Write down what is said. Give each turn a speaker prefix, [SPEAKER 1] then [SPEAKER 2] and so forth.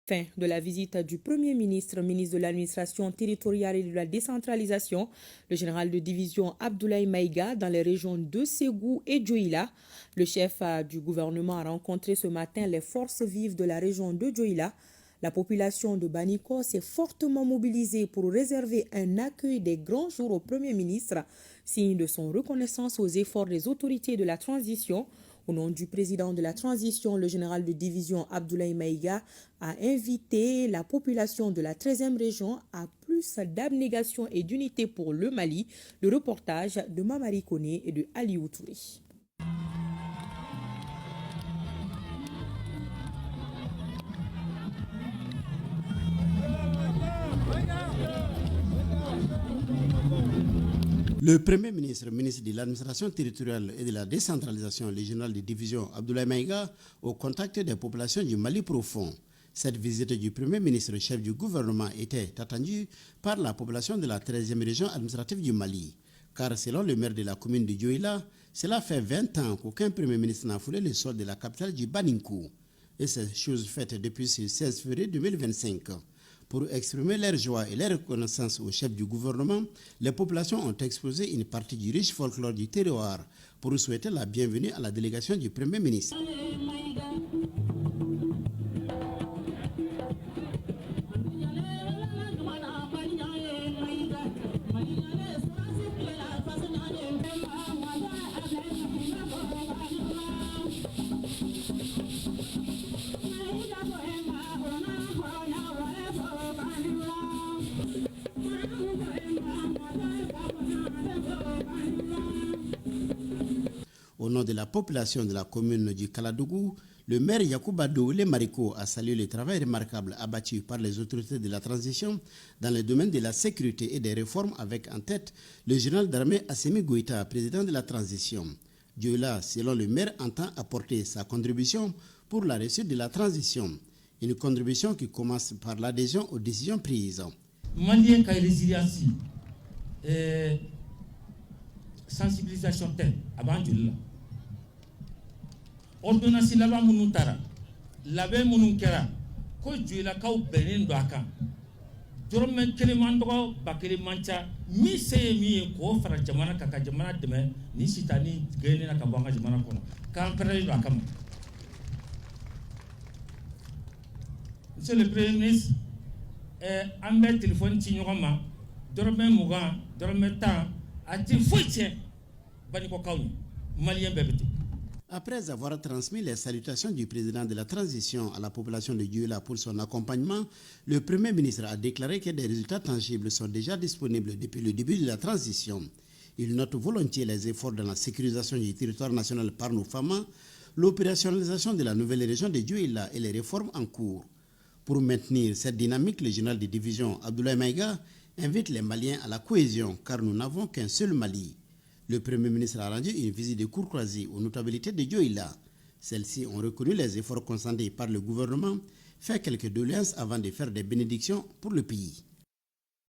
[SPEAKER 1] Fin de la visite du Premier ministre, ministre de l'administration territoriale et de la décentralisation, le général de division Abdoulaye Maïga dans les régions de Ségou et Dioïla. Le chef du gouvernement a rencontré ce matin les forces vives de la région de Dioïla. La population de Baniko s'est fortement mobilisée pour réserver un accueil des grands jours au Premier ministre, signe de son reconnaissance aux efforts des autorités de la transition. Au nom du président de la transition, le général de division Abdoulaye Maïga a invité la population de la 13e région à plus d'abnégation et d'unité pour le Mali. Le reportage de Mamari Koné et de Aliou Touré.
[SPEAKER 2] Le Premier ministre, ministre de l'administration territoriale et de la décentralisation, le général de division Abdoulaye Maïga, au contact des populations du Mali profond. Cette visite du Premier ministre, chef du gouvernement, était attendue par la population de la 13e région administrative du Mali. Car selon le maire de la commune de Dioïla, cela fait 20 ans qu'aucun Premier ministre n'a foulé le sol de la capitale du Baninkou. Et c'est chose faite depuis le 16 février 2025. Pour exprimer leur joie et leur reconnaissance au chef du gouvernement, les populations ont exposé une partie du riche folklore du terroir pour souhaiter la bienvenue à la délégation du Premier ministre. Au nom de la population de la commune du Kaladougou, le maire Yacouba Doulé Mariko a salué le travail remarquable abattu par les autorités de la transition dans le domaine de la sécurité et des réformes avec en tête le général d'armée Assimi Goïta, président de la transition. Dioïla, selon le maire, entend apporter sa contribution pour la réussite de la transition. Une contribution qui commence par l'adhésion aux décisions prises.
[SPEAKER 3] Malien qui résilience, sensibilisation telle, avant Dioïla. Ordonnance laban minnu tara labɛn minnu kɛra ko Dioïlakaw bɛnnen don a kan dɔrɔmɛ kelen man dɔgɔ ba kelen man ca min se ye min ye k'o fara jamana kan ka jamana dɛmɛ ni sitani gɛnnen na ka bɔ an ka jamana kɔnɔ k'an pɛrɛnnen don a kama. Monsieur le Premier ministre, an bɛ téléphone ci ɲɔgɔn ma dɔrɔmɛ 20 dɔrɔmɛ 10 a ti foyi tiɲɛ Banikokaw ye maliyɛn bɛɛ bɛ ten.
[SPEAKER 2] Après avoir transmis les salutations du président de la transition à la population de Dioïla pour son accompagnement, le Premier ministre a déclaré que des résultats tangibles sont déjà disponibles depuis le début de la transition. Il note volontiers les efforts dans la sécurisation du territoire national par nos femmes, l'opérationnalisation de la nouvelle région de Dioïla et les réformes en cours. Pour maintenir cette dynamique, le général de division Abdoulaye Maïga invite les Maliens à la cohésion car nous n'avons qu'un seul Mali. Le Premier ministre a rendu une visite de courtoisie aux notabilités de Dioïla. Celles-ci ont reconnu les efforts consentis par le gouvernement, fait quelques doléances avant de faire des bénédictions pour le pays.